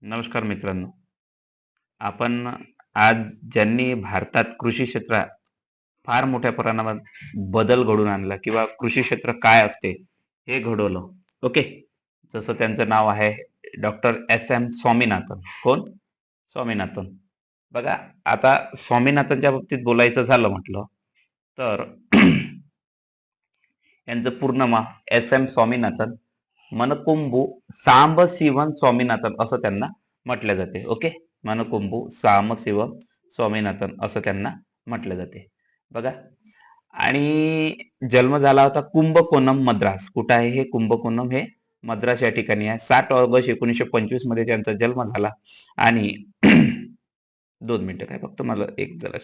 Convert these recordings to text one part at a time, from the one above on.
नमस्कार मित्रांनो. आपण आज ज्यांनी भारतात कृषी क्षेत्रात फार मोठ्या प्रमाणात बदल घडवून आणला किंवा कृषी क्षेत्र काय असते हे घडवलं. ओके. जसं त्यांचं नाव आहे डॉक्टर एस एम स्वामीनाथन. कोण? स्वामीनाथन. बघा, आता स्वामीनाथनच्या बाबतीत बोलायचं झालं म्हटलं तर यांचं पूर्ण नाव एस एम स्वामीनाथन मनकुंबू सांबशिवन स्वामीनाथन असं त्यांना म्हटले जाते. ओके. मनकुंबू सांबशिवन स्वामीनाथन असं त्यांना म्हटले जाते. बघा, आणि जन्म झाला होता कुंभकोणम मद्रास. कुठं आहे हे कुंभकोणम? हे मद्रास या ठिकाणी आहे. 7 ऑगस्ट 1925 मध्ये त्यांचा जन्म झाला. आणि 2 मिनिटं काय, फक्त मला एक जरा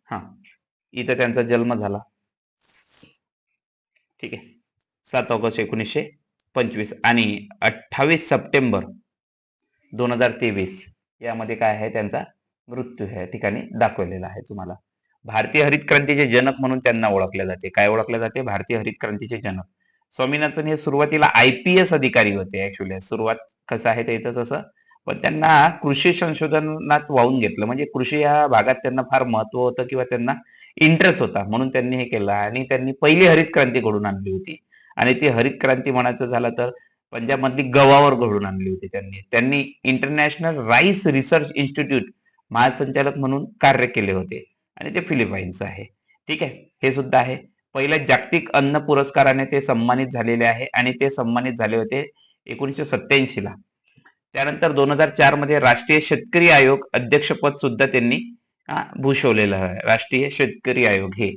हा, इथं त्यांचा जन्म झाला. ठीक आहे. 7 ऑगस्ट 1925 आणि 28 सप्टेंबर 2023 यामध्ये काय आहे, त्यांचा मृत्यू ह्या ठिकाणी दाखवलेला आहे तुम्हाला. भारतीय हरित क्रांतीचे जनक म्हणून त्यांना ओळखले जाते. काय ओळखले जाते? भारतीय हरित क्रांतीचे जनक. स्वामीनाथन हे सुरुवातीला IPS अधिकारी होते. ऍक्च्युली सुरुवात कसं आहे त्याचं तसं, पण त्यांना कृषी संशोधनात वाहून घेतलं. म्हणजे कृषी या भागात त्यांना फार महत्व होतं किंवा त्यांना इंटरेस्ट होता, म्हणून त्यांनी हे केलं आणि त्यांनी पहिली हरित क्रांती घडून आणली होती. आणि ती हरित क्रांती म्हणायचं झालं तर पंजाबमधली गव्हावर घडून आणली होती. त्यांनी त्यांनी इंटरनॅशनल राईस रिसर्च इन्स्टिट्यूट महासंचालक म्हणून कार्य केले होते आणि ते फिलिपाईन्स आहे. ठीक आहे. हे सुद्धा आहे. पहिल्या जागतिक अन्न पुरस्काराने ते सन्मानित झालेले आहे आणि ते सन्मानित झाले होते 1987 ला. त्यानंतर 2004 मध्ये राष्ट्रीय शेतकरी आयोग अध्यक्षपद सुद्धा त्यांनी भूषवलेलं आहे. राष्ट्रीय शेतकरी आयोग हे.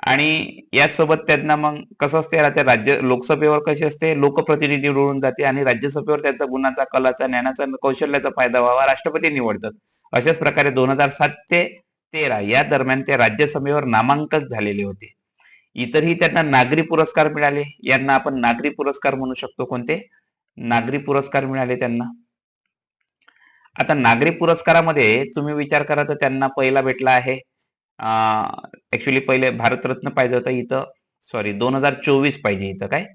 आणि यासोबत त्यांना मग कसं असते, आता राज्य लोकसभेवर कशी असते, लोकप्रतिनिधी निवडून जाते आणि राज्यसभेवर त्यांचा गुणाचा, कलाचा, ज्ञानाचा, कौशल्याचा फायदा व्हावा राष्ट्रपती निवडतात. अशाच प्रकारे 2007 ते 13 या दरम्यान ते राज्यसभेवर नामांकन झालेले होते. इतरही त्यांना नागरी पुरस्कार मिळाले. यांना आपण नागरी पुरस्कार म्हणू शकतो. कोणते? नागरी पुरस्कार मिळाले त्यांना. आता नागरी पुरस्कारामध्ये तुम्ही विचार करा तर त्यांना पहिला भेटला आहे, ऍक्च्युली पहिले भारतरत्न पाहिजे होतं इथं, सॉरी 2024 पाहिजे इथं. काय,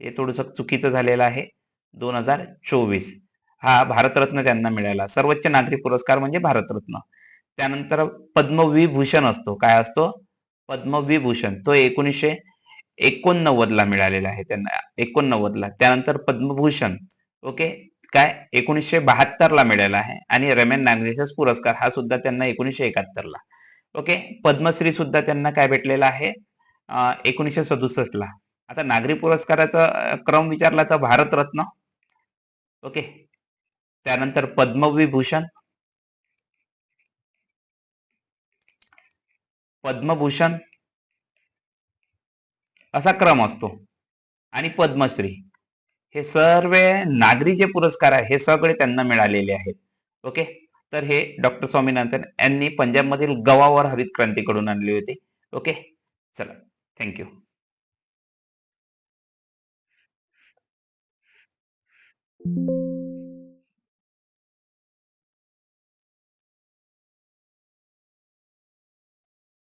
हे थोडस चुकीचं झालेलं आहे. 2024 हा भारतरत्न त्यांना मिळाला. सर्वोच्च नागरी पुरस्कार म्हणजे भारतरत्न. त्यानंतर पद्मविभूषण असतो. काय असतो? पद्मविभूषण. तो 1989 ला मिळालेला आहे त्यांना. 89 ला. त्यानंतर पद्मभूषण, ओके, काय 1972 ला मिळाला आहे. आणि रमेन मॅग्सेसे पुरस्कार हा सुद्धा त्यांना 1971 ला. ओके. पद्मश्री सुद्धा त्यांना काय भेटलेला आहे, 1967 ला. आता नागरी पुरस्काराचा क्रम विचारला तर भारतरत्न, ओके, त्यानंतर पद्मविभूषण, पद्मभूषण असा क्रम असतो. आणि पद्मश्री, हे सर्व नागरी जे पुरस्कार आहे हे सगळे त्यांना मिळालेले आहेत. ओके. तर हे डॉक्टर स्वामीनाथन यांनी पंजाबमधील गव्हावर हरित क्रांती घडून आणली होती. ओके. चला, थँक्यू.